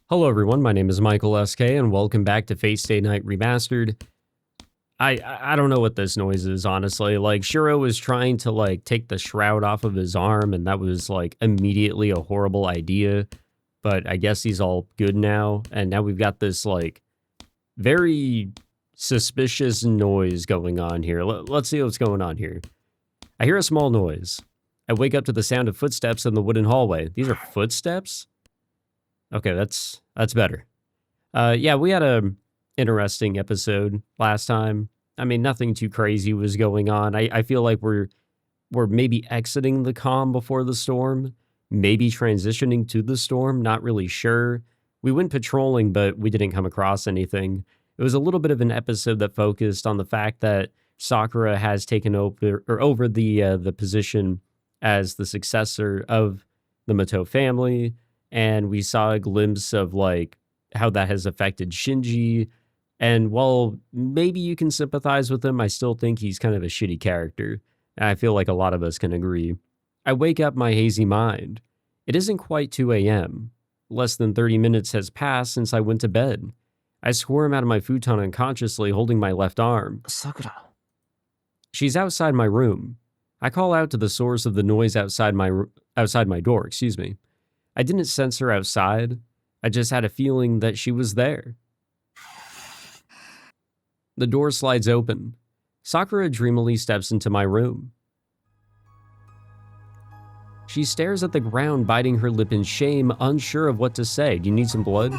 Hello everyone, my name is Michael SK and welcome back to Fate Stay Night Remastered. I don't know what this noise is, honestly. Like, Shirou was trying to, like, take the shroud off of his arm, and that was, like, immediately a horrible idea. But I guess he's all good now, and now we've got this, like, very suspicious noise going on here. Let's see what's going on here. I hear a small noise. I wake up to the sound of footsteps in the wooden hallway. These are footsteps? Okay, that's better. Yeah, we had a interesting episode last time. I mean, nothing too crazy was going on. I feel like we're maybe exiting the calm before the storm, maybe transitioning to the storm, not really sure. We went patrolling, but we didn't come across anything. It was a little bit of an episode that focused on the fact that Sakura has taken over the position as the successor of the Mato family, and we saw a glimpse of, like, how that has affected Shinji. And while maybe you can sympathize with him, I still think he's kind of a shitty character. And I feel like a lot of us can agree. I wake up my hazy mind. It isn't quite 2 a.m. Less than 30 minutes has passed since I went to bed. I squirm out of my futon unconsciously, holding my left arm. Sakura. She's outside my room. I call out to the source of the noise outside my door, I didn't sense her outside. I just had a feeling that she was there. The door slides open. Sakura dreamily steps into my room. She stares at the ground, biting her lip in shame, unsure of what to say. Do you need some blood?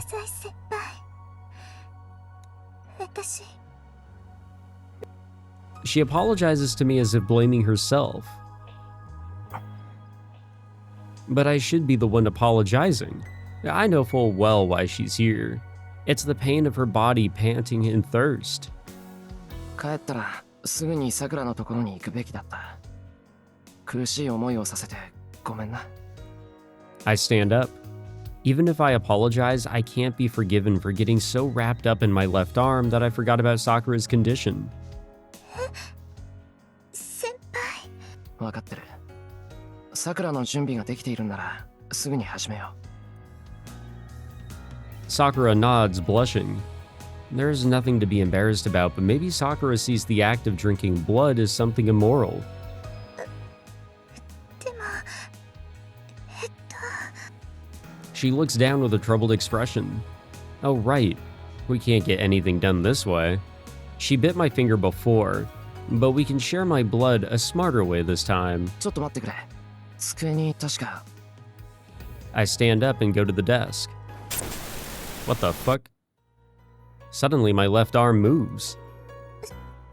She apologizes to me as if blaming herself. But I should be the one apologizing. I know full well why she's here. It's the pain of her body panting in thirst. 帰ったらすぐにさくらのところに行くべきだった。苦しい思いをさせてごめんな。I stand up. Even if I apologize, I can't be forgiven for getting so wrapped up in my left arm that I forgot about Sakura's condition. 分かってる。さくらの準備ができているならすぐに始めよう。Sakura nods, blushing. There's nothing to be embarrassed about, but maybe Sakura sees the act of drinking blood as something immoral. She looks down with a troubled expression. Oh right, we can't get anything done this way. She bit my finger before, but we can share my blood a smarter way this time. ちょっと待ってくれ。机に確か。I stand up and go to the desk. What the fuck? Suddenly, my left arm moves.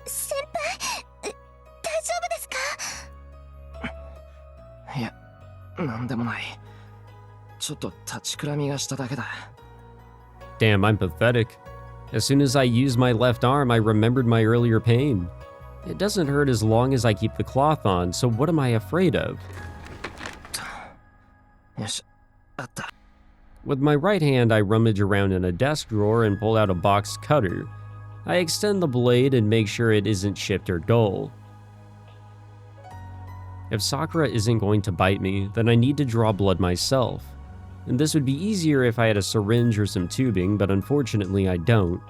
先輩、大丈夫ですか？いや、なんでもない。ちょっと立ちくらみがしただけだ。Damn, I'm pathetic. As soon as I used my left arm, I remembered my earlier pain. It doesn't hurt as long as I keep the cloth on, so what am I afraid of? よし、あった。With my right hand, I rummage around in a desk drawer and pull out a box cutter. I extend the blade and make sure it isn't chipped or dull. If Sakura isn't going to bite me, then I need to draw blood myself. And this would be easier if I had a syringe or some tubing, but unfortunately I don't.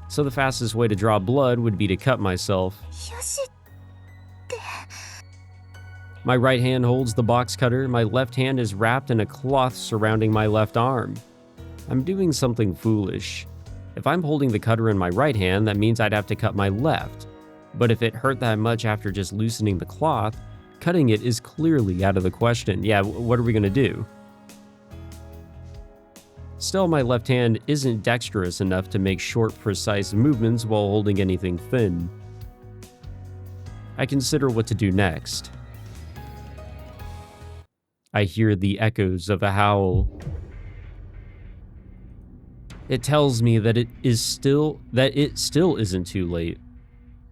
So the fastest way to draw blood would be to cut myself. My right hand holds the box cutter, my left hand is wrapped in a cloth surrounding my left arm. I'm doing something foolish. If I'm holding the cutter in my right hand, that means I'd have to cut my left. But if it hurt that much after just loosening the cloth, cutting it is clearly out of the question. Yeah, what are we gonna do? Still, my left hand isn't dexterous enough to make short, precise movements while holding anything thin. I consider what to do next. I hear the echoes of a howl. It tells me that it still isn't too late.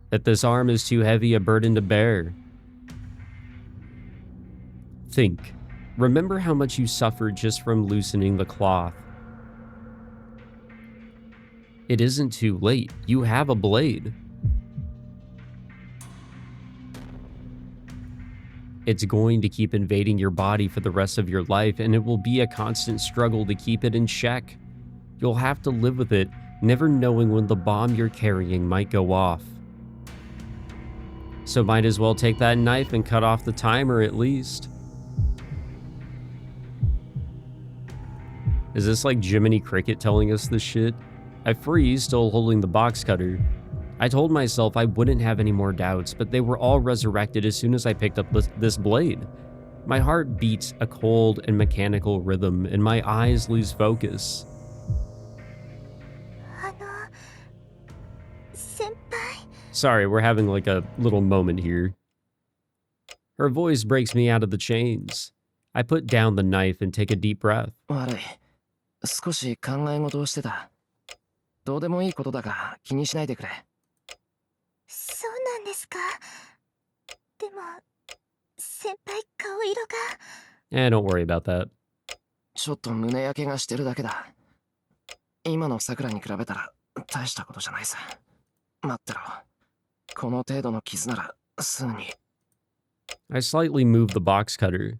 That this arm is too heavy a burden to bear. Think. Remember how much you suffered just from loosening the cloth. It isn't too late. You have a blade. It's going to keep invading your body for the rest of your life, and it will be a constant struggle to keep it in check. You'll have to live with it, never knowing when the bomb you're carrying might go off. So might as well take that knife and cut off the timer at least. Is this like Jiminy Cricket telling us this shit? I freeze, still holding the box cutter. I told myself I wouldn't have any more doubts, but they were all resurrected as soon as I picked up this blade. My heart beats a cold and mechanical rhythm, and my eyes lose focus. あの先輩 Sorry, we're having like a little moment here. Her voice breaks me out of the chains. I put down the knife and take a deep breath. 悪い。少し考え事をしてた。どうでもいいことだが気にしないでくれ。そうなんですか。でも先輩顔色が Don't worry about that. ちょっと胸焼けがしてるだけだ。今の桜に比べたら大したことじゃないさ。待ってろ。この程度の傷ならすぐに。I slightly move the box cutter.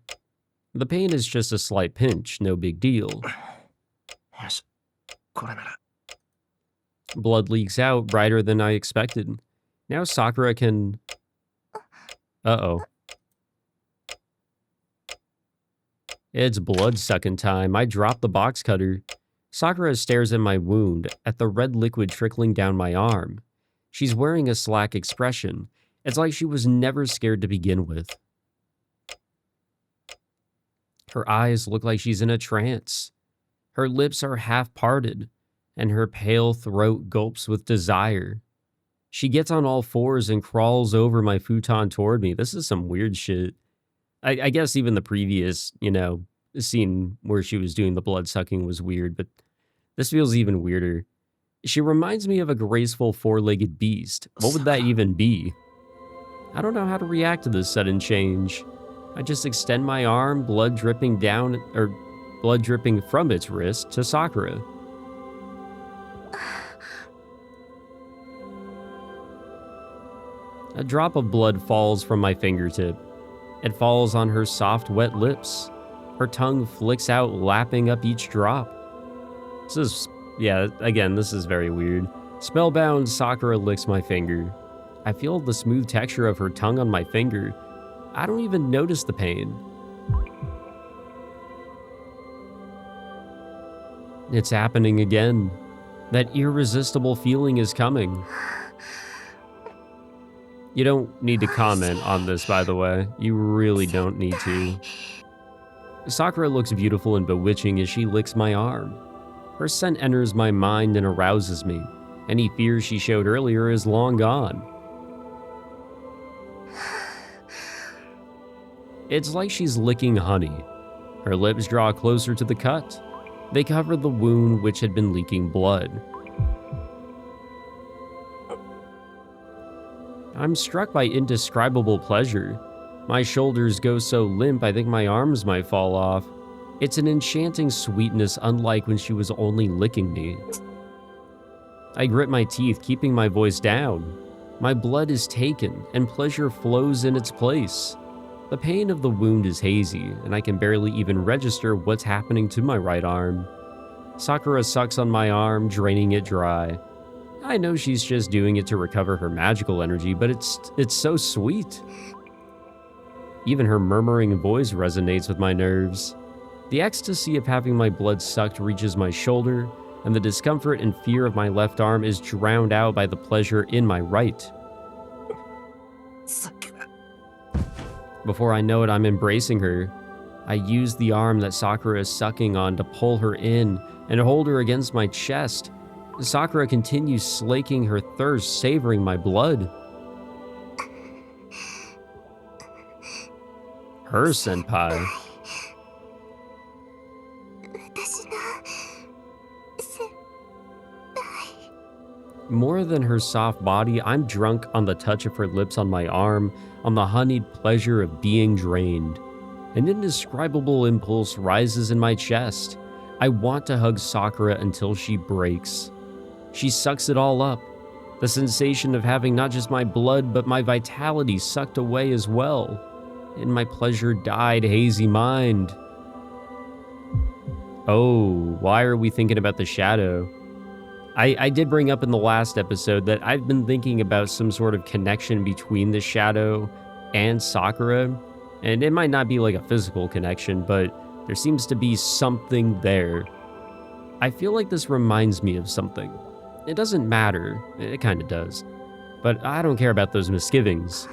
The pain is just a slight pinch, no big deal. よし。これなら。 Blood leaks out brighter than I expected. Now Sakura can... Uh-oh. It's blood-sucking time. I drop the box cutter. Sakura stares at my wound, at the red liquid trickling down my arm. She's wearing a slack expression. It's like she was never scared to begin with. Her eyes look like she's in a trance. Her lips are half-parted, and her pale throat gulps with desire. She gets on all fours and crawls over my futon toward me. This is some weird shit. I guess even the previous, scene where she was doing the blood-sucking was weird, but this feels even weirder. She reminds me of a graceful four-legged beast. What would that even be? I don't know how to react to this sudden change. I just extend my arm, blood dripping from its wrist, to Sakura. A drop of blood falls from my fingertip. It falls on her soft, wet lips. Her tongue flicks out, lapping up each drop. This is very weird. Spellbound, Sakura licks my finger. I feel the smooth texture of her tongue on my finger. I don't even notice the pain. It's happening again. That irresistible feeling is coming. You don't need to comment on this, by the way. You really don't need to. Sakura looks beautiful and bewitching as she licks my arm. Her scent enters my mind and arouses me. Any fear she showed earlier is long gone. It's like she's licking honey. Her lips draw closer to the cut. They cover the wound which had been leaking blood. I'm struck by indescribable pleasure. My shoulders go so limp I think my arms might fall off. It's an enchanting sweetness unlike when she was only licking me. I grit my teeth, keeping my voice down. My blood is taken, and pleasure flows in its place. The pain of the wound is hazy, and I can barely even register what's happening to my right arm. Sakura sucks on my arm, draining it dry. I know she's just doing it to recover her magical energy, but it's so sweet. Even her murmuring voice resonates with my nerves. The ecstasy of having my blood sucked reaches my shoulder, and the discomfort and fear of my left arm is drowned out by the pleasure in my right. Before I know it, I'm embracing her. I use the arm that Sakura is sucking on to pull her in and hold her against my chest. Sakura continues slaking her thirst, savoring my blood. Her senpai. 私の先輩 More than her soft body, I'm drunk on the touch of her lips on my arm, on the honeyed pleasure of being drained. An indescribable impulse rises in my chest. I want to hug Sakura until she breaks. She sucks it all up. The sensation of having not just my blood, but my vitality sucked away as well. In my pleasure-dyed, hazy mind. Oh, why are we thinking about the shadow? I did bring up in the last episode that I've been thinking about some sort of connection between the shadow and Sakura. And it might not be like a physical connection, but there seems to be something there. I feel like this reminds me of something. It doesn't matter. It kind of does. But I don't care about those misgivings.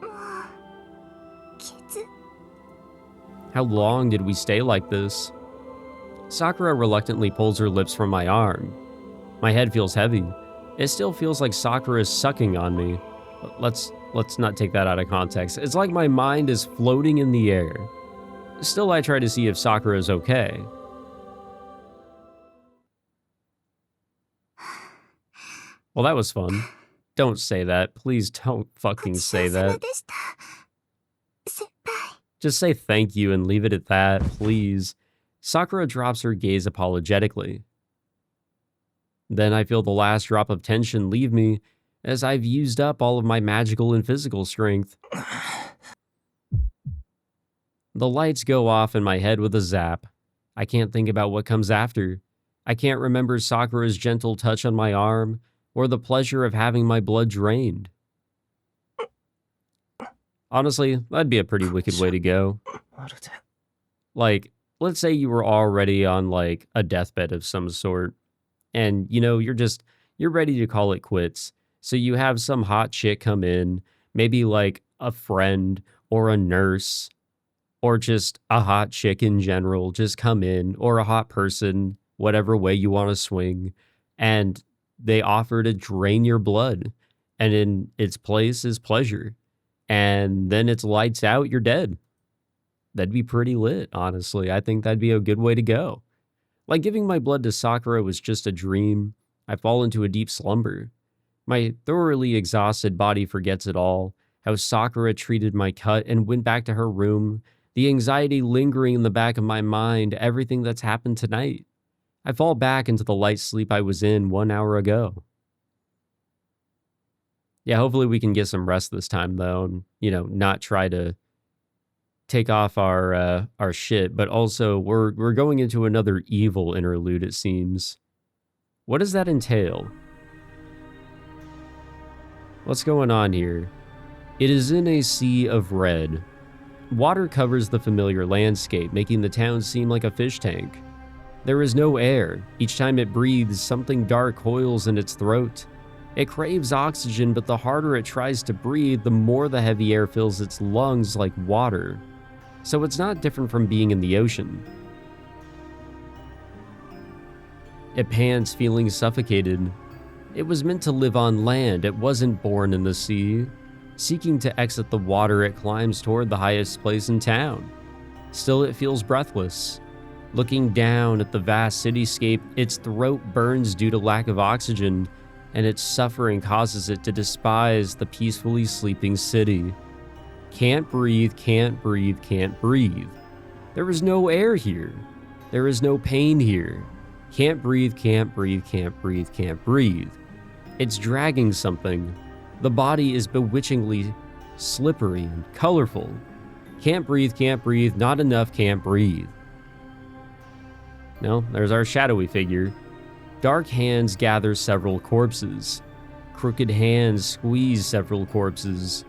もう傷 How long did we stay like this? Sakura reluctantly pulls her lips from my arm. My head feels heavy. It still feels like Sakura is sucking on me. Let's not take that out of context. It's like my mind is floating in the air. Still, I try to see if Sakura is okay. Well, that was fun. Don't say that. Please don't fucking ごちそ say うさま that. でした先輩 Just say thank you and leave it at that, please. Sakura drops her gaze apologetically. Then I feel the last drop of tension leave me as I've used up all of my magical and physical strength. The lights go off in my head with a zap. I can't think about what comes after. I can't remember Sakura's gentle touch on my arm or the pleasure of having my blood drained. Honestly, that'd be a pretty wicked way to go. まるで Like, let's say you were already on like a deathbed of some sort, and you know, you're ready to call it quits. So you have some hot chick come in, maybe like a friend or a nurse, or just a hot chick in general, just come in, or a hot person, whatever way you want to swing, and they offer to drain your blood, and in its place is pleasure. And then it's lights out, you're dead. That'd be pretty lit, honestly. I think that'd be a good way to go. Like giving my blood to Sakura was just a dream. I fall into a deep slumber. My thoroughly exhausted body forgets it all, how Sakura treated my cut and went back to her room, the anxiety lingering in the back of my mind, everything that's happened tonight. I fall back into the light sleep I was in 1 hour ago. Yeah, hopefully we can get some rest this time, though, and, you know, not try to take off our shit, but also we're going into another evil interlude, it seems. What does that entail? What's going on here? It is in a sea of red. Water covers the familiar landscape, making the town seem like a fish tank. There is no air. Each time it breathes, something dark coils in its throat. It craves oxygen, but the harder it tries to breathe, the more the heavy air fills its lungs like water. So it's not different from being in the ocean. It pants, feeling suffocated. It was meant to live on land, it wasn't born in the sea. Seeking to exit the water, it climbs toward the highest place in town. Still, it feels breathless. Looking down at the vast cityscape, its throat burns due to lack of oxygen, and its suffering causes it to despise the peacefully sleeping city. Can't breathe, can't breathe, can't breathe. There is no air here. There is no pain here. Can't breathe, can't breathe, can't breathe, can't breathe. It's dragging something. The body is bewitchingly slippery and colorful. Can't breathe, not enough, can't breathe. No, there's our shadowy figure. Dark hands gather several corpses. Crooked hands squeeze several corpses.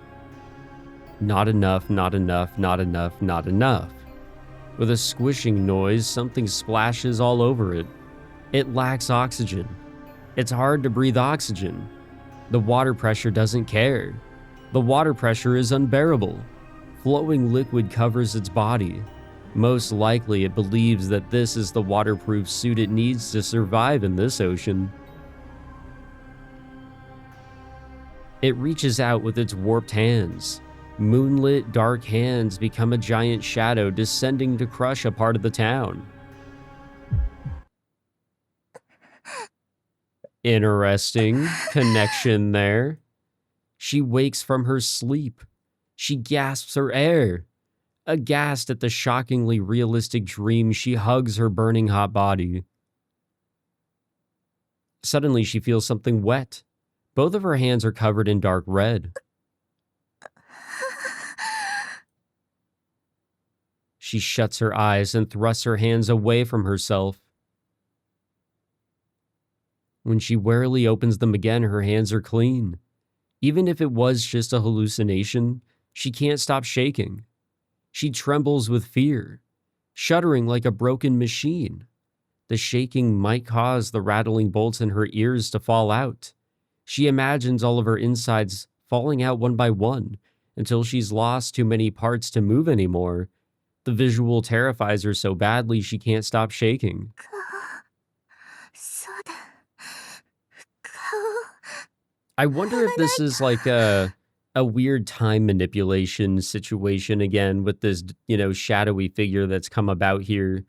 Not enough, not enough, not enough, not enough. With a squishing noise, something splashes all over it. It lacks oxygen. It's hard to breathe oxygen. The water pressure doesn't care. The water pressure is unbearable. Flowing liquid covers its body. Most likely, it believes that this is the waterproof suit it needs to survive in this ocean. It reaches out with its warped hands. Moonlit, dark hands become a giant shadow descending to crush a part of the town. Interesting connection there. She wakes from her sleep. She gasps her air. Aghast at the shockingly realistic dream, she hugs her burning hot body. Suddenly, she feels something wet. Both of her hands are covered in dark red. She shuts her eyes and thrusts her hands away from herself. When she warily opens them again, her hands are clean. Even if it was just a hallucination, she can't stop shaking. She trembles with fear, shuddering like a broken machine. The shaking might cause the rattling bolts in her ears to fall out. She imagines all of her insides falling out one by one until she's lost too many parts to move anymore. The visual terrifies her so badly she can't stop shaking. そうだ。顔。 I wonder if this is like a weird time manipulation situation again with this, shadowy figure that's come about here.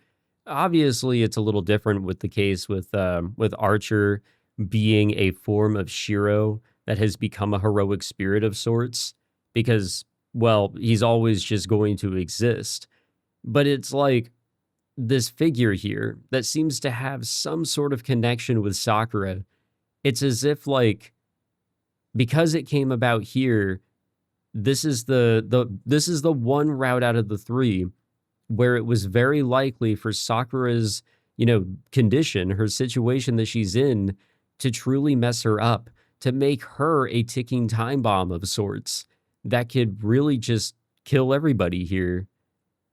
Obviously, it's a little different with the case with Archer being a form of Shirou that has become a heroic spirit of sorts, because, well, he's always just going to exist. But it's like this figure here that seems to have some sort of connection with Sakura. It's as if, like, because it came about here, this is the one route out of the three where it was very likely for Sakura's, condition, her situation that she's in, to truly mess her up, to make her a ticking time bomb of sorts that could really just kill everybody here.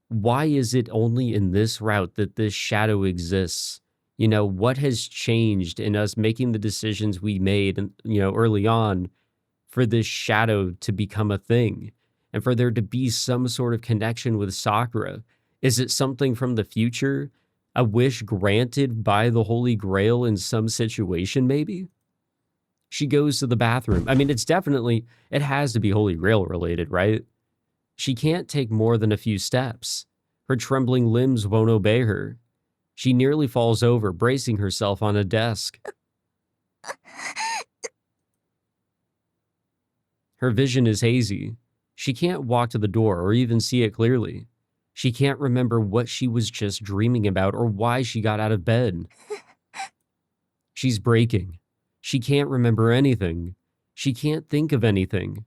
Why is it only in this route that this shadow exists? What has changed in us making the decisions we made, early on for this shadow to become a thing and for there to be some sort of connection with Sakura? Is it something from the future? A wish granted by the Holy Grail in some situation, maybe? She goes to the bathroom. I mean, it has to be Holy Grail related, right? She can't take more than a few steps. Her trembling limbs won't obey her. She nearly falls over, bracing herself on a desk. Her vision is hazy. She can't walk to the door or even see it clearly. She can't remember what she was just dreaming about or why she got out of bed. She's breaking. She can't remember anything. She can't think of anything.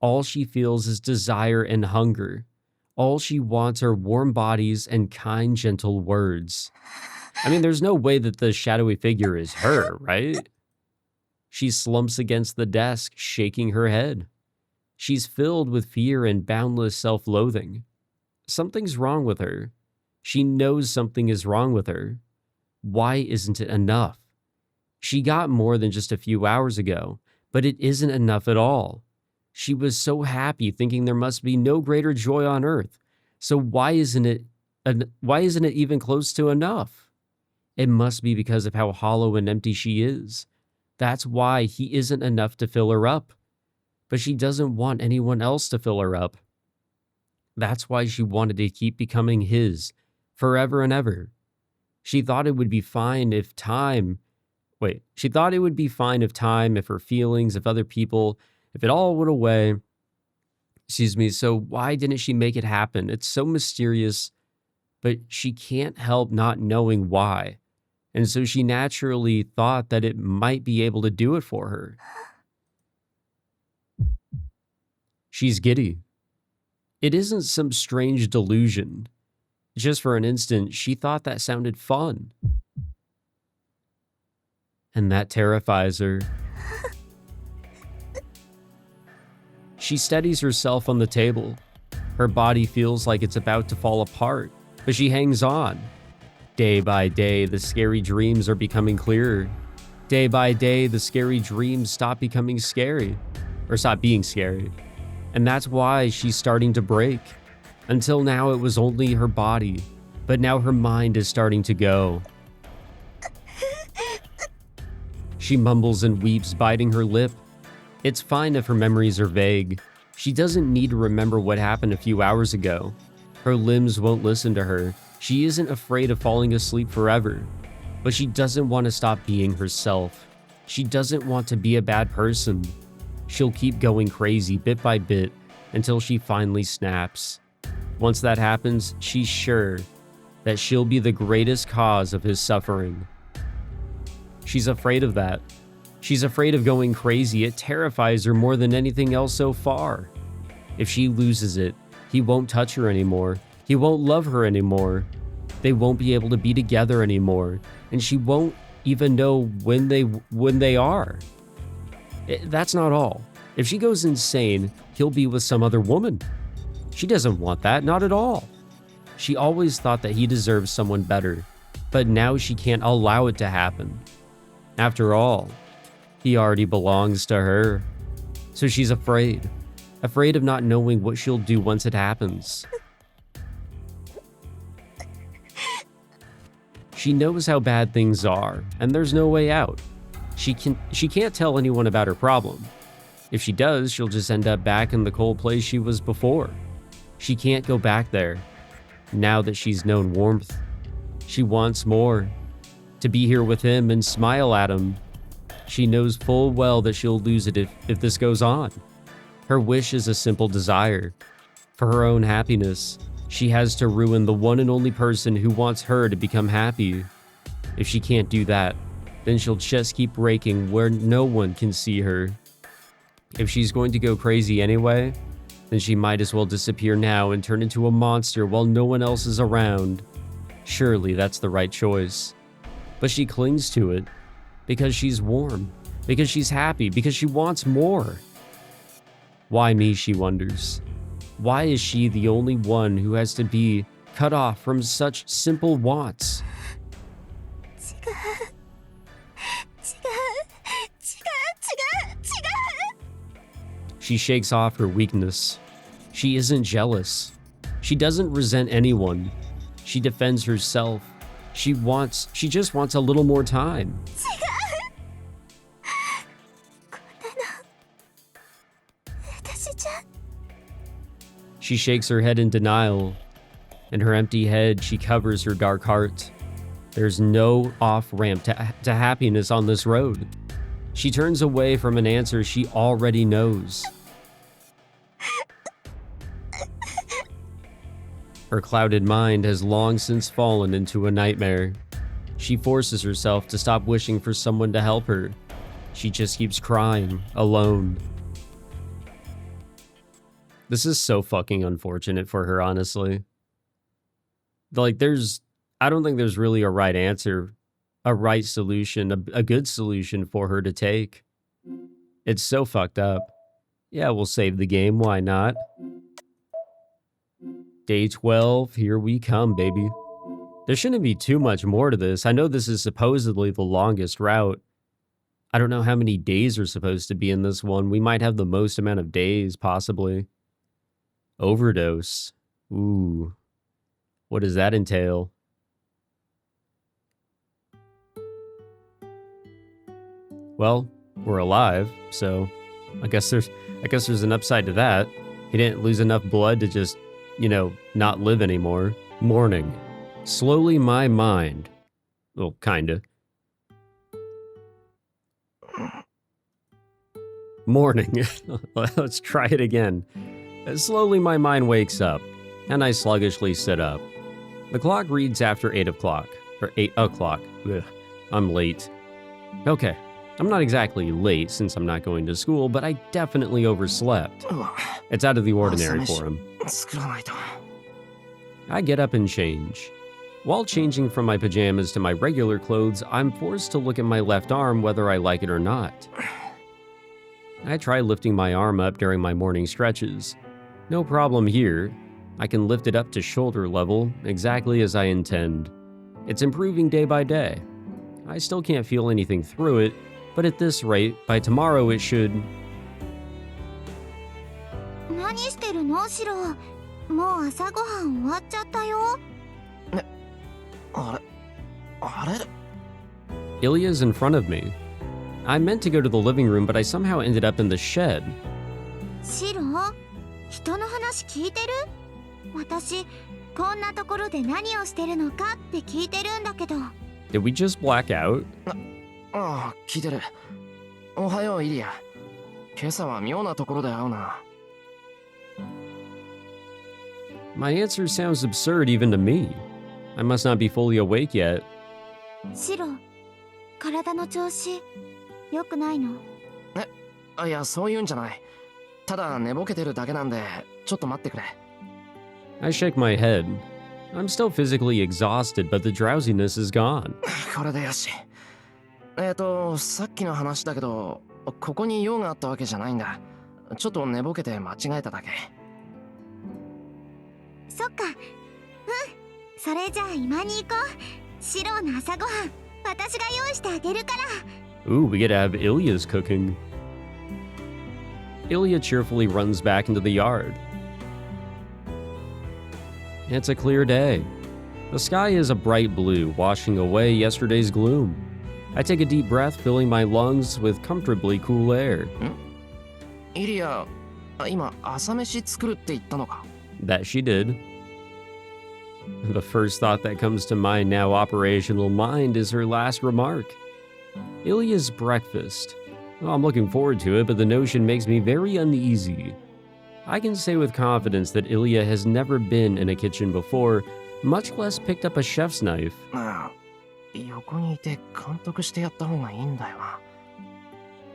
All she feels is desire and hunger. All she wants are warm bodies and kind, gentle words. I mean, there's no way that the shadowy figure is her, right? She slumps against the desk, shaking her head. She's filled with fear and boundless self-loathing. Something's wrong with her. She knows something is wrong with her. Why isn't it enough? She got more than just a few hours ago, but it isn't enough at all. She was so happy, thinking there must be no greater joy on earth. So why isn't it even close to enough? It must be because of how hollow and empty she is. That's why he isn't enough to fill her up. But she doesn't want anyone else to fill her up. That's why she wanted to keep becoming his, forever and ever. She thought it would be fine if if her feelings, if other people, if it all went away. So why didn't she make it happen? It's so mysterious, but she can't help not knowing why. And so she naturally thought that it might be able to do it for her. She's giddy. It isn't some strange delusion. Just for an instant, she thought that sounded fun. And that terrifies her. She steadies herself on the table. Her body feels like it's about to fall apart, but she hangs on. Day by day, the scary dreams are becoming clearer. Day by day, the scary dreams stop becoming scary, or stop being scary. And that's why she's starting to break. Until now, it was only her body, but now her mind is starting to go. She mumbles and weeps, biting her lip. It's fine if her memories are vague. She doesn't need to remember what happened a few hours ago. Her limbs won't listen to her. She isn't afraid of falling asleep forever. But she doesn't want to stop being herself. She doesn't want to be a bad person. She'll keep going crazy bit by bit until she finally snaps. Once that happens, she's sure that she'll be the greatest cause of his suffering. She's afraid of that. She's afraid of going crazy. It terrifies her more than anything else so far. If she loses it, he won't touch her anymore. He won't love her anymore. They won't be able to be together anymore, and she won't even know when they are. That's not all. If she goes insane, he'll be with some other woman. She doesn't want that, not at all. She always thought that he deserved someone better, but now she can't allow it to happen. After all, he already belongs to her. So she's afraid of not knowing what she'll do once it happens. She knows how bad things are, and there's no way out. She can't tell anyone about her problem. If she does, she'll just end up back in the cold place she was before. She can't go back there. Now that she's known warmth, she wants more. To be here with him and smile at him. She knows full well that she'll lose it if this goes on. Her wish is a simple desire. For her own happiness, she has to ruin the one and only person who wants her to become happy. If she can't do that, then she'll just keep breaking where no one can see her. If she's going to go crazy anyway, then she might as well disappear now and turn into a monster while no one else is around. Surely that's the right choice. But she clings to it because she's warm, because she's happy, because she wants more. Why me, she wonders. Why is she the only one who has to be cut off from such simple wants? She shakes off her weakness. She isn't jealous. She doesn't resent anyone. She defends herself. She just wants a little more time. She shakes her head in denial. In her empty head, she covers her dark heart. There's no off-ramp to happiness on this road. She turns away from an answer she already knows. Her clouded mind has long since fallen into a nightmare. She forces herself to stop wishing for someone to help her. She just keeps crying, alone. This is so fucking unfortunate for her, honestly. Like, I don't think there's really a right answer, a right solution, a good solution for her to take. It's so fucked up. Yeah, we'll save the game, why not? Day 12, here we come, baby. There shouldn't be too much more to this. I know this is supposedly the longest route. I don't know how many days are supposed to be in this one. We might have the most amount of days, possibly. Overdose. Ooh. What does that entail? Well, we're alive, so I guess there's an upside to that. He didn't lose enough blood to just, not live anymore. Morning. Slowly my mind. Well, kinda. Morning. Let's try it again. Slowly my mind wakes up, and I sluggishly sit up. The clock reads after 8 o'clock. Or 8 o'clock. Ugh, I'm late. Okay, I'm not exactly late since I'm not going to school, but I definitely overslept. It's out of the ordinary for him. I get up and change. While changing from my pajamas to my regular clothes, I'm forced to look at my left arm whether I like it or not. I try lifting my arm up during my morning stretches. No problem here. I can lift it up to shoulder level, exactly as I intend. It's improving day by day. I still can't feel anything through it, but at this rate, by tomorrow it should... 何してるの、シロー。もう朝ごはん終わっちゃったよ。あれ Ilya's in front of me. I meant to go to the living room, but I somehow ended up in the shed. シロー、人の話聞いてる？私、こんなところで何をしてるのかって聞いてるんだけど。Did we just black out? ああ、聞いてる。おはよう、イリア。今朝は妙なところで会うな。My answer sounds absurd even to me. I must not be fully awake yet. シロ、体の調子、良くないの？いや、そういうんじゃない。ただ寝ぼけてるだけなんで、ちょっと待ってくれ。I shake my head. I'm still physically exhausted, but the drowsiness is gone. これでよし。さっきの話だけど、ここに用があったわけじゃないんだ。ちょっと寝ぼけて間違えただけ。そっか。うん。それじゃあ今に行こう。シロの朝ごはん、私が用意してあげるから。Ooh, we get to have Ilya's cooking. Ilya cheerfully runs back into the yard. It's a clear day. The sky is a bright blue, washing away yesterday's gloom. I take a deep breath, filling my lungs with comfortably cool air. イリア、今朝飯作るって言ったのか？ That she did. The first thought that comes to my now operational mind is her last remark. Ilya's breakfast. Well, I'm looking forward to it, but the notion makes me very uneasy. I can say with confidence that Ilya has never been in a kitchen before, much less picked up a chef's knife. ああ、横にいて監督してやった方がいいんだよな。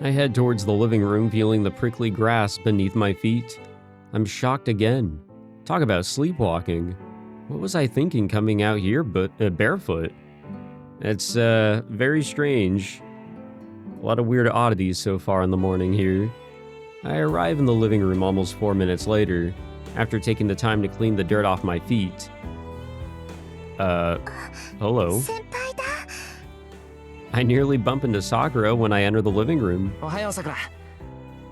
I head towards the living room, feeling the prickly grass beneath my feet. I'm shocked again. Talk about sleepwalking. What was I thinking coming out here barefoot? It's very strange. A lot of weird oddities so far in the morning here. I arrive in the living room almost 4 minutes later, after taking the time to clean the dirt off my feet. Hello? 先輩だ。I nearly bump into Sakura when I enter the living room. おはようさくら。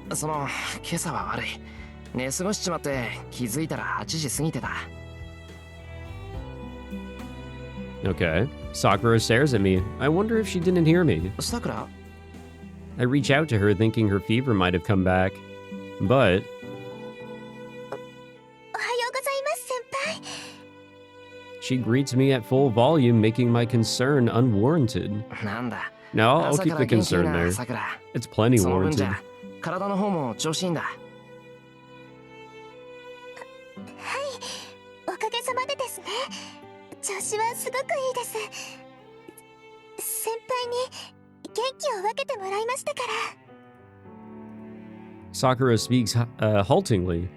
今朝は悪い。寝過ごしちまって気づいたら8時過ぎてた。Okay. Sakura stares at me. I wonder if she didn't hear me. さくら？ I reach out to her thinking her fever might have come back. But おはようございます、先輩。 she greets me at full volume, making my concern unwarranted. なんだ。 No, I'll 朝 keep から the 元気いい concern な、 there. さくら。 It's plenty その分じ warranted. ゃ、体の方も調子いいんだ。おかげさまでですね。調子はすごくいいです。先輩に元気を分けてもらいましたから。Sakura speaks haltingly.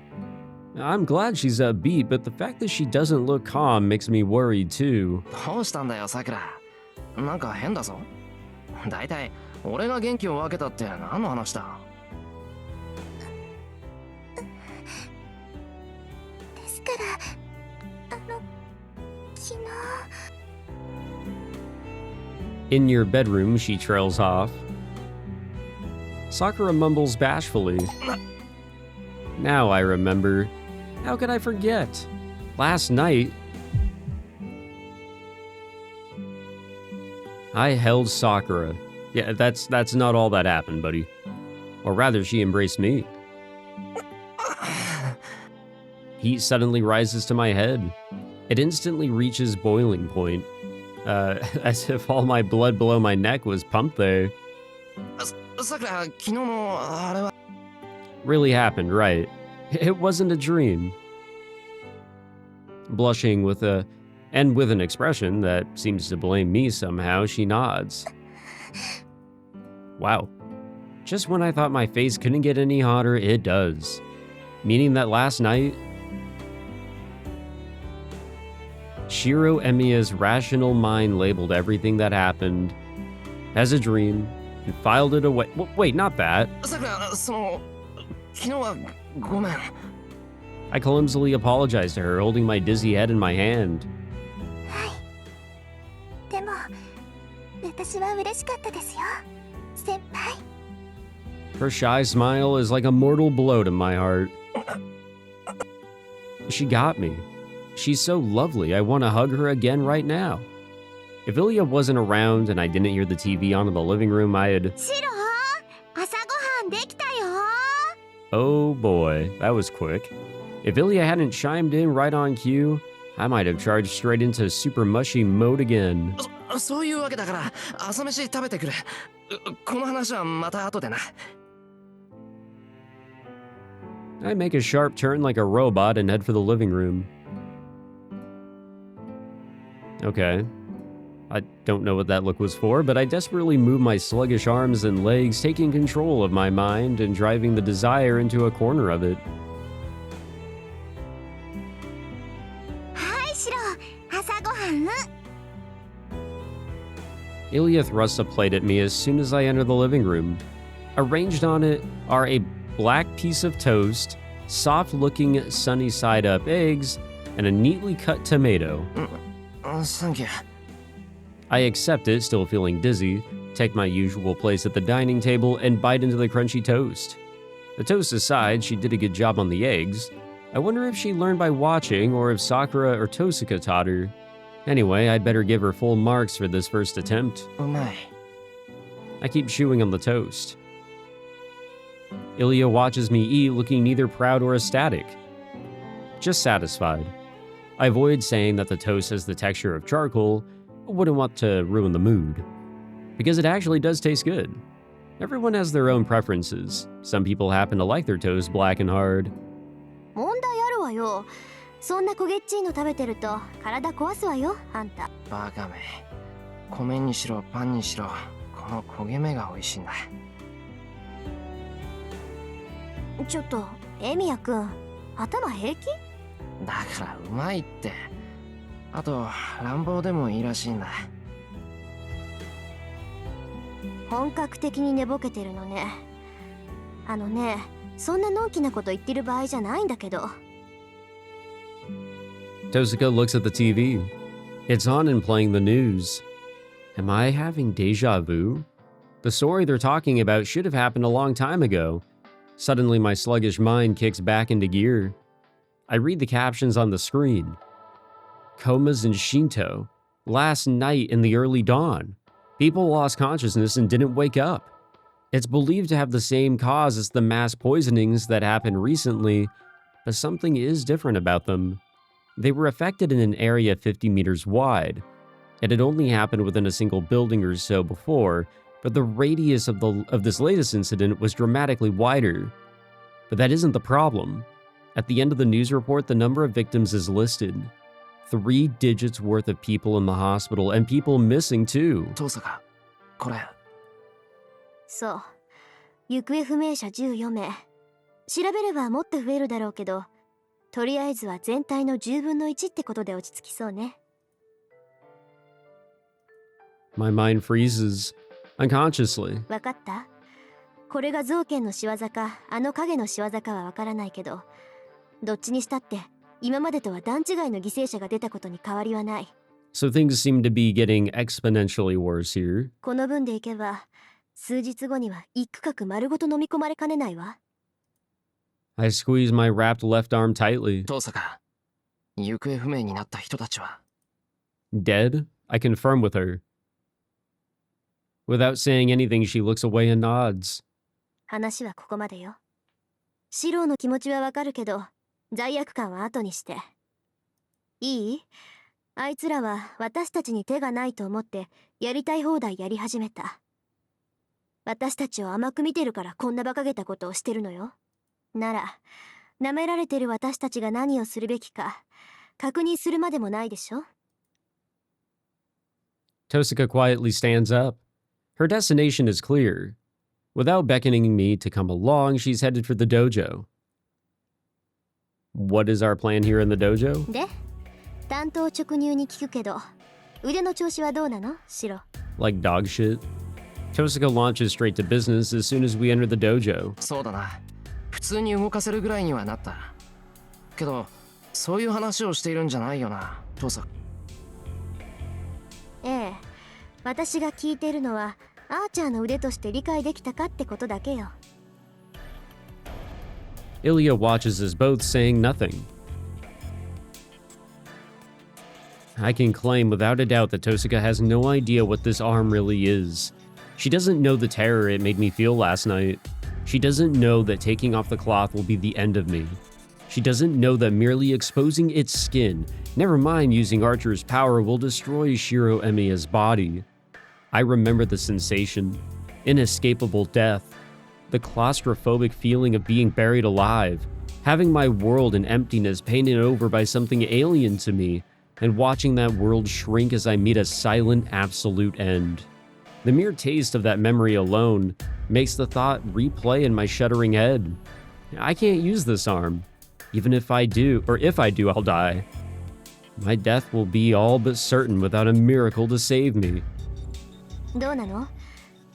I'm glad she's upbeat, but the fact that she doesn't look calm makes me worried too. どうしたんだよ、さくら。なんか変だぞ。だいたい俺が元気を分けたって何の話だ？ですから、昨日。 In your bedroom, she trails off. Sakura mumbles bashfully. Now I remember. How could I forget? Last night, I held Sakura. Yeah, that's not all that happened, buddy. Or rather, she embraced me. Heat suddenly rises to my head. It instantly reaches boiling point. As if all my blood below my neck was pumped there. さくら、昨日のあれは。 Really happened, right? It wasn't a dream. Blushing with an expression that seems to blame me somehow, she nods. Wow. Just when I thought my face couldn't get any hotter, it does. Meaning that last night, Shirou Emiya's rational mind labeled everything that happened as a dream and filed it away. Wait, not that. さくら、昨日はごめん。 I clumsily apologized to her, holding my dizzy head in my hand. でも、私は嬉しかったですよ、先輩。 Her shy smile is like a mortal blow to my heart. She got me. She's so lovely, I want to hug her again right now. If Ilya wasn't around and I didn't hear the TV on in the living room, I'd... シロ、朝ごはんできたよ。 Oh boy, that was quick. If Ilya hadn't chimed in right on cue, I might have charged straight into super mushy mode again. そういうわけだから、朝飯食べてくる。この話はまた後でな。 I make a sharp turn like a robot and head for the living room. Okay. I don't know what that look was for, but I desperately move my sluggish arms and legs, taking control of my mind and driving the desire into a corner of it. Ilya thrusts a plate at me as soon as I enter the living room. Arranged on it are a black piece of toast, soft-looking sunny-side-up eggs, and a neatly cut tomato. Thank you. I accept it, still feeling dizzy, take my usual place at the dining table, and bite into the crunchy toast. The toast aside, she did a good job on the eggs. I wonder if she learned by watching or if Sakura or Tosuka taught her. Anyway, I'd better give her full marks for this first attempt. Umai. I keep chewing on the toast. Ilya watches me eat, looking neither proud or ecstatic. Just satisfied. I avoid saying that the toast has the texture of charcoal. I wouldn't want to ruin the mood. Because it actually does taste good. Everyone has their own preferences. Some people happen to like their toast black and hard. 問題あるわよ。そんな焦げっちいの食べてると体壊すわよ、あんた。バカめ。米にしろパンにしろ、この焦げ目が美味しいんだ。ちょっと、エミヤくん、頭平気？だからうまいって。あと乱暴でもいいらしいんだ。本格的に寝ぼけてるのね。あのね、そんなのんきなこと言ってる場合じゃないんだけど。Tosuka looks at the TV. It's on and playing the news. Am I having deja vu? The story they're talking about should have happened a long time ago. Suddenly, my sluggish mind kicks back into gear. I read the captions on the screen. Comas in Shinto. Last night in the early dawn. People lost consciousness and didn't wake up. It's believed to have the same cause as the mass poisonings that happened recently, but something is different about them. They were affected in an area 50 meters wide. It had only happened within a single building or so before, but the radius of this latest incident was dramatically wider. But that isn't the problem. At the end of the news report, the number of victims is listed. 3 digits worth of people in the hospital and people missing too. トサカ、これ。そう。行方不明者14名。調べればもっと増えるだろうけど、とりあえずは全体の10分の1ってことで落ち着きそうね。My mind freezes, unconsciously. わかった？これが造剣の仕業か、あの影の仕業かはわからないけど、どっちにしたって、今までとは段違いの犠牲者が出たことに変わりはない。So things seem to be getting exponentially worse here. この分でいけば、数日後には一区画丸ごと飲み込まれかねないわ。I squeeze my wrapped left arm tightly. トサカ、行方不明になった人たちは。Dead? I confirm with her. Without saying anything, she looks away and nods. 話はここまでよ。シローの気持ちはわかるけど、罪悪感は後にして。いい？あいつらは私たちに手がないと思ってやりたい放題やり始めた。私たちを甘く見てるからこんな馬鹿げたことをしてるのよ。なら、舐められてる私たちが何をするべきか確認するまでもないでしょ。Tosuka quietly stands up. Her destination is clear. Without beckoning me to come along, she's headed for the dojo. What is our plan here in the dojo? で、担当直入に聞くけど、腕の調子はどうなの？シロ。Like dog shit. Tosuka launches straight to business as soon as we enter the dojo. そうだな。普通に動かせるぐらいにはなった。けど、そういう話をしているんじゃないよな、トサカ。ええ、私が聞いているのはアーチャーの腕として理解できたかってことだけよ。Ilya watches us both, saying nothing. I can claim without a doubt that Tosuka has no idea what this arm really is. She doesn't know the terror it made me feel last night. She doesn't know that taking off the cloth will be the end of me. She doesn't know that merely exposing its skin, never mind using Archer's power, will destroy Shirou Emiya's body. I remember the sensation, inescapable death, the claustrophobic feeling of being buried alive, having my world in emptiness painted over by something alien to me, and watching that world shrink as I meet a silent, absolute end. The mere taste of that memory alone makes the thought replay in my shuddering head. I can't use this arm. Even if I do, I'll die. My death will be all but certain without a miracle to save me. どうなの？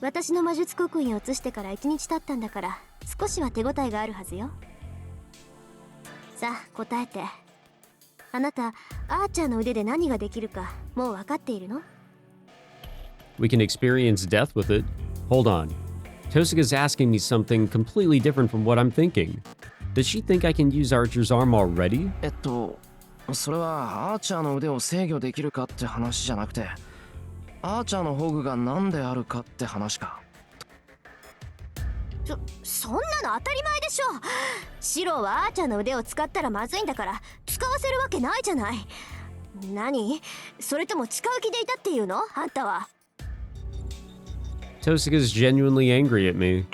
私の魔術刻印を移してから1日経ったんだから少しは手応えがあるはずよ。さあ答えて。あなたアーチャーの腕で何ができるかもう分かっているの？ We can experience death with it. Hold on. Tosaka's asking me something completely different from what I'm thinking. Does she think I can use Archer's arm already? それはアーチャーの腕を制御できるかって話じゃなくて、アーチャーの宝具が何であるかって話か。そんなの当たり前でしょ。シロはアーチャーの腕を使ったらまずいんだから使わせるわけないじゃない。何？それとも使う気でいたっていうの？あんたは。Tosaka's genuinely angry at me.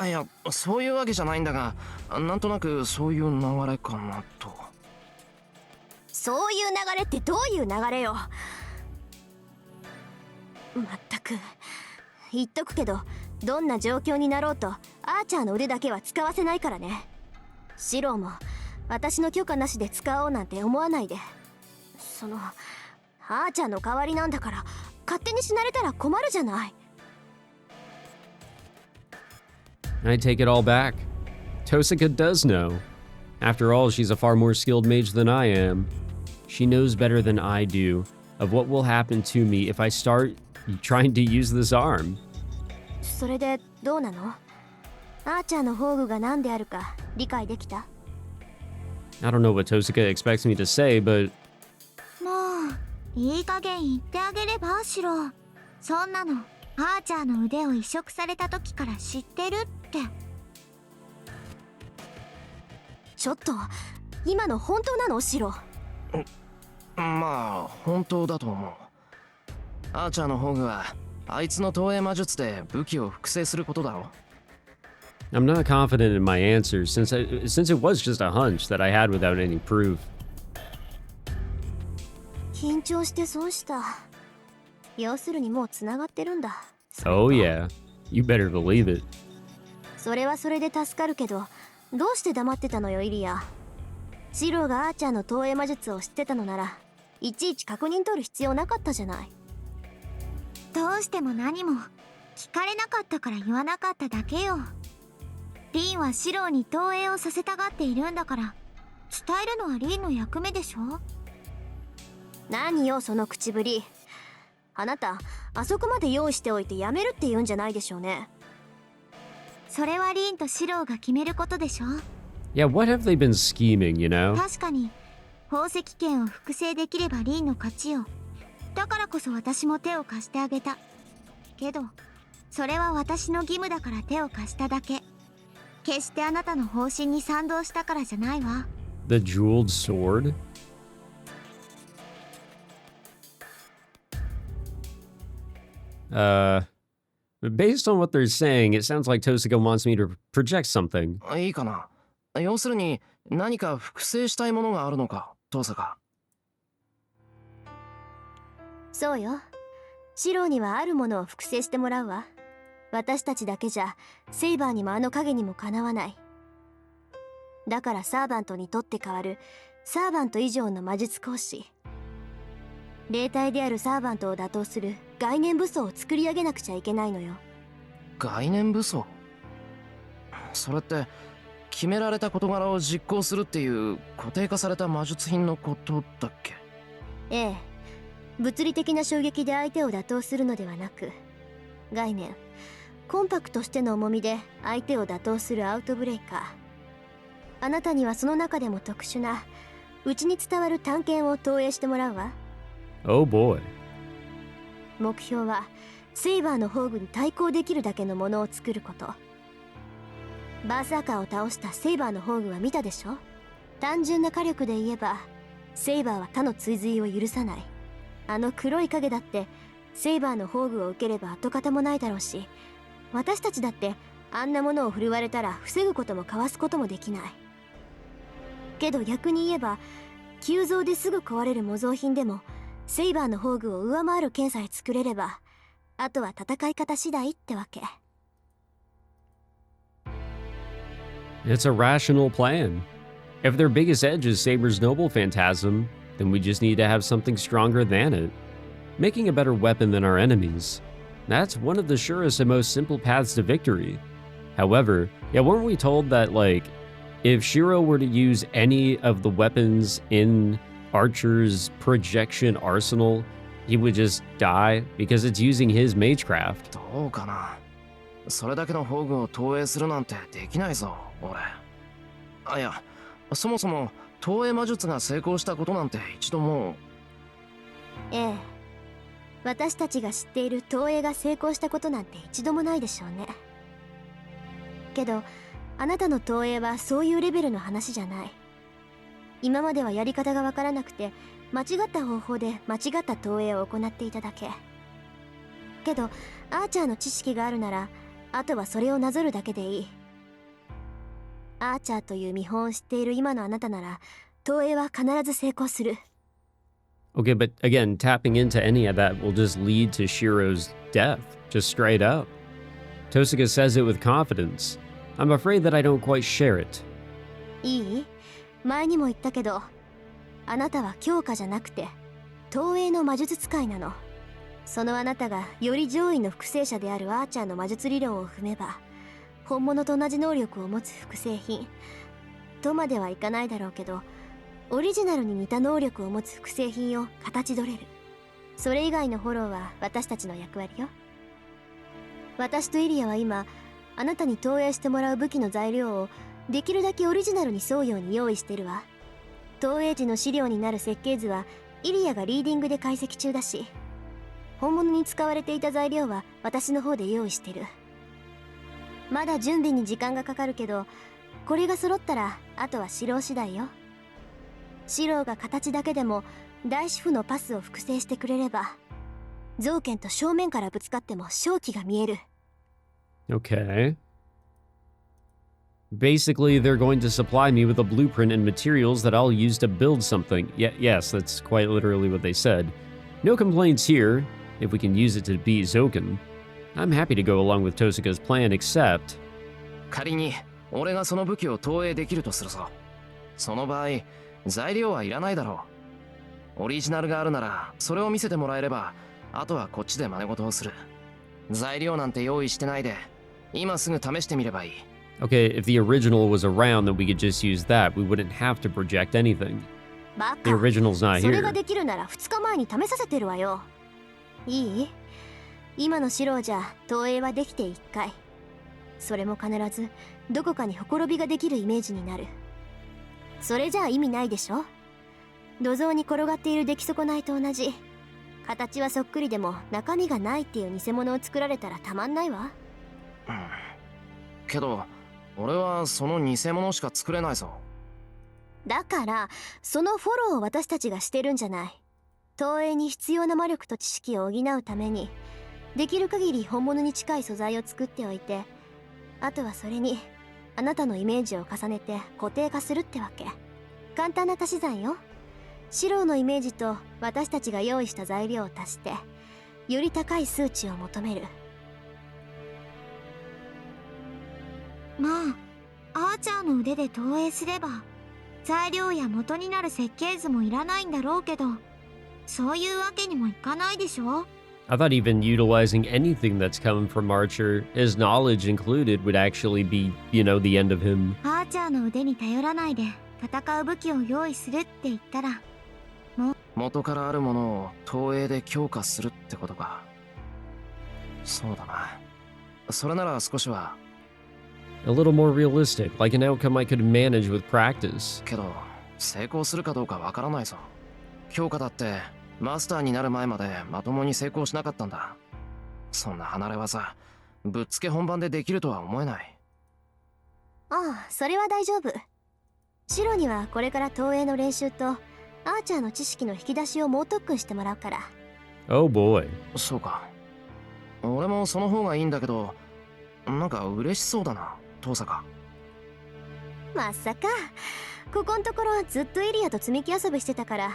いや、そういうわけじゃないんだが、なんとなくそういう流れかなと。そういう流れってどういう流れよ。まったく言っとくけど、どんな状況になろうとアーチャーの腕だけは使わせないからね。シローも私の許可なしで使おうなんて思わないで。アーチャーの代わりなんだから勝手に死なれたら困るじゃない。I take it all back. Tosaka does know. After all, she's a far more skilled mage than I am. She knows better than I do of what will happen to me if I start trying to use this arm. それでどうなの？アーチャーの宝具が何であるか理解できた？ I don't know what Tosaka expects me to say, but もういい加減言ってあげればシロ。そんなのアーチャーの腕を移植された時から知ってるって。ちょっと今の本当なの？シロ。まあ本当だと思う。アーチャーの宝具はあいつの投影魔術で武器を複製することだろ。I'm not confident in my answer since it was just a hunch that I had without any proof. 緊張して損した。要するにもうつながってるんだ。Oh yeah, you better believe it. それはそれで助かるけど、どうして黙ってたのよイリア。シローがアーチャーの投影魔術を知ってたのならいちいち確認取る必要なかったじゃない。どうしても何も聞かれなかったから言わなかっただけよ。リンはシローに投影をさせたがっているんだから伝えるのはリンの役目でしょ。何よその口ぶり。あなたあそこまで用意しておいてやめるって言うんじゃないでしょうね。それはリンとシローが決めることでしょ。Yeah, what have they been scheming, you know? 確かに宝石剣を複製できればリンの勝ちよ。だからこそ私も手を貸してあげた。けどそれは私の義務だから手を貸しただけ。決してあなたの方針に賛同したからじゃないわ。The jeweled sword? Based on what they're saying, it sounds like Tosaka wants me to project something. いいかな。要するに何か複製したいものがあるのか、トサカ。そうよ。シローにはあるものを複製してもらうわ。私たちだけじゃセイバーにもあの影にもかなわない。だからサーバントにとって代わるサーバント以上の魔術講師、霊体であるサーバントを打倒する概念武装を作り上げなくちゃいけないのよ。概念武装？それって決められた事柄を実行するっていう固定化された魔術品のことだっけ？ええ、物理的な衝撃で相手を打倒するのではなく、概念、コンパクトしての重みで相手を打倒するアウトブレイカー。あなたにはその中でも特殊なうちに伝わる探検を投影してもらうわ。 Oh boy. 目標はセイバーの宝具に対抗できるだけのものを作ること。バーサーカーを倒したセイバーの宝具は見たでしょ。単純な火力で言えばセイバーは他の追随を許さない。あの黒い影だってセイバーの宝具を受ければ跡形もないだろうし、私たちだってあんなものを振るわれたら防ぐこともかわすこともできない。けど逆に言えば急増ですぐ壊れる模造品でもセイバーの宝具を上回る剣さえ作れれば、あとは戦い方次第ってわけ。 It's a rational plan. If their biggest edge is Saber's noble phantasm, then we just need to have something stronger than it, making a better weapon than our enemies. That's one of the surest and most simple paths to victory. However, yeah, weren't we told that, like, if Shirou were to use any of the weapons in Archer's projection arsenal, he would just die because it's using his magecraft? どうかな。それだけの宝具を投影するなんてできないぞ、俺。あ、いや、そもそも投影魔術が成功したことなんて一度も。ええ、私たちが知っている投影が成功したことなんて一度もないでしょうね。けどあなたの投影はそういうレベルの話じゃない。今まではやり方がわからなくて間違った方法で間違った投影を行っていただけ。けどアーチャーの知識があるならあとはそれをなぞるだけでいい。アーチャーという見本を知っている今のあなたなら投影は必ず成功する。 Okay, but again, tapping into any of that will just lead to Shirou's death, just straight up. Tosuga says it with confidence. I'm afraid that I don't quite share it. いい？前にも言ったけど、あなたは強化じゃなくて投影の魔術使いなの。そのあなたがより上位の複製者であるアーチャーの魔術理論を踏めば本物と同じ能力を持つ複製品とまではいかないだろうけど、オリジナルに似た能力を持つ複製品を形取れる。それ以外のフォローは私たちの役割よ。私とイリアは今あなたに投影してもらう武器の材料をできるだけオリジナルに沿うように用意してるわ。投影時の資料になる設計図はイリアがリーディングで解析中だし、本物に使われていた材料は私の方で用意してる。まだ準備に時間がかかるけど、これが揃ったらあとはシロー次第よ。シローが形だけでも大主婦のパスを複製してくれれば造剣と正面からぶつかっても勝機が見える。 Okay. Basically, they're going to supply me with a blueprint and materials that I'll use to build something. Yes, that's quite literally what they said. No complaints here, if we can use it to beat Zoken. I'm happy to go along with Tosuga's plan, except... 仮に俺がその武器を投影できるとするぞ。その場合材料はいらないだろう。オリジナルがあるならそれを見せてもらえればあとはこっちで真似事をする。材料なんて用意してないで今すぐ試してみればいい。 Okay, if the original was around, then we could just use that. We wouldn't have to project anything. バ The カ。 original's not それが here. できるなら2日前に試させてるわよ。いい？今のシローじゃ投影はできて1回。それも必ずどこかにほころびができるイメージになる。それじゃあ意味ないでしょ。土蔵に転がっている出来損ないと同じ。形はそっくりでも中身がないっていう偽物を作られたらたまんないわ。うん。けど俺はその偽物しか作れないぞ。だからそのフォローを私たちがしてるんじゃない。投影に必要な魔力と知識を補うためにできる限り本物に近い素材を作っておいて、あとはそれにあなたのイメージを重ねて固定化するってわけ。簡単な足し算よ。シローのイメージと私たちが用意した材料を足してより高い数値を求める。まあアーチャーの腕で投影すれば材料や元になる設計図もいらないんだろうけど、そういうわけにもいかないでしょ。 I thought even utilizing anything that's coming from Archer, his knowledge included, would actually be, you know, the end of him. アーチャーの腕に頼らないで戦う武器を用意するって言ったら、元からあるものを投影で強化するってことか。そうだな。それなら少しは。 A little more realistic, like an outcome I could manage with practice. けど成功するかどうかわからないぞ。強化だってマスターになる前までまともに成功しなかったんだ。そんな離れ技ぶっつけ本番でできるとは思えない。ああ、それは大丈夫。シロにはこれから投影の練習とアーチャーの知識の引き出しを猛特訓してもらうから。 Oh boy. そうか。俺もその方がいいんだけど、なんか嬉しそうだな、遠坂。まさか。ここんところずっとエリアと積み木遊びしてたから、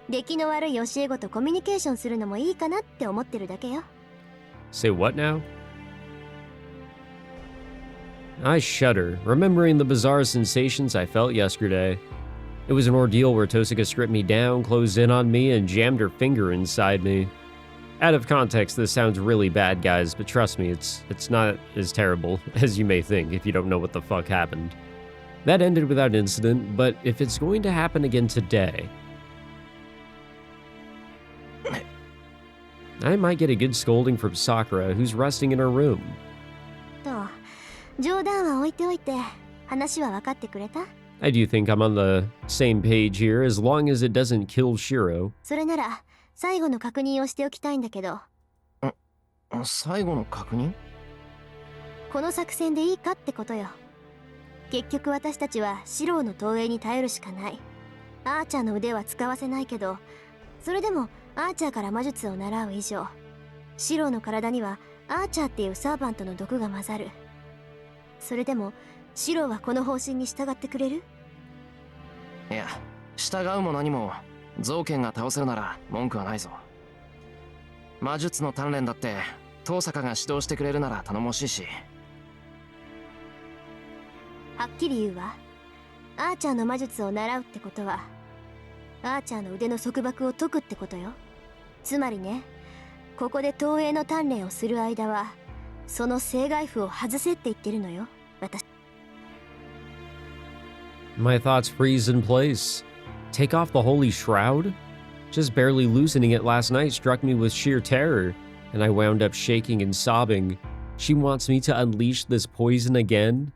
出来の悪い教え子とコミュニケーションするのもいいかなって思ってるだけよ。 Say what now? I shudder, remembering the bizarre sensations I felt yesterday. It was an ordeal where Tosuka stripped me down, closed in on me, and jammed her finger inside me. Out of context, this sounds really bad, guys, but trust me, it's not as terrible as you may think if you don't know what the fuck happened. That ended without incident, but if it's going to happen again today, I might get a good scolding from Sakura, who's resting in her room. と、冗談は置いておいて、話は分かってくれた？ I do think I'm on the same page here, as long as it doesn't kill Shirou. それなら、最後の確認をしておきたいんだけど。最後の確認？この作戦でいいかってことよ。結局私たちはシローの投影に頼るしかない。アーチャーの腕は使わせないけど、それでもアーチャーから魔術を習う以上、シローの体にはアーチャーっていうサーバントの毒が混ざる。それでもシローはこの方針に従ってくれる？いや、従うも何も造剣が倒せるなら文句はないぞ。魔術の鍛錬だって遠坂が指導してくれるなら頼もしいし。はっきり言うわ。アーチャーの魔術を習うってことは、アーチャーの腕の束縛を解くってことよ。つまりね、ここで投影の鍛錬をする間は、その正外符を外せって言ってるのよ、私。My thoughts freeze in place. Take off the holy shroud? Just barely loosening it last night struck me with sheer terror, and I wound up shaking and sobbing. She wants me to unleash this poison again?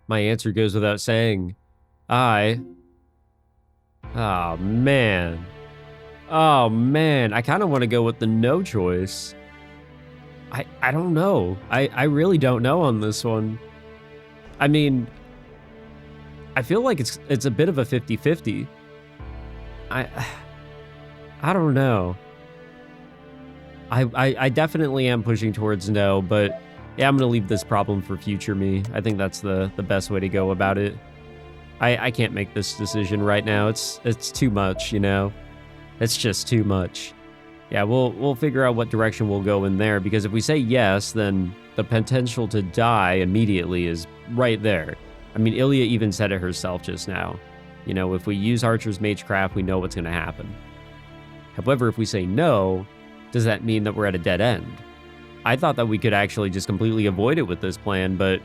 My answer goes without saying. Oh, man. Oh, man. I kind of want to go with the no choice. I don't know. I really don't know on this one. I mean, I feel like it's a bit of a 50-50. I don't know. I definitely am pushing towards no, but yeah, I'm gonna leave this problem for future me. I think that's the best way to go about it. I can't make this decision right now. It's too much, you know? It's just too much. Yeah, we'll figure out what direction we'll go in there, because if we say yes, then the potential to die immediately is right there. I mean, Ilya even said it herself just now. You know, if we use Archer's Magecraft, we know what's going to happen. However, if we say no, does that mean that we're at a dead end? I thought that we could actually just completely avoid it with this plan, but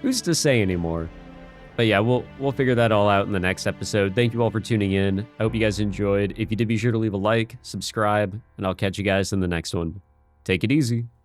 who's to say anymore? But yeah, we'll figure that all out in the next episode. Thank you all for tuning in. I hope you guys enjoyed. If you did, be sure to leave a like, subscribe, and I'll catch you guys in the next one. Take it easy.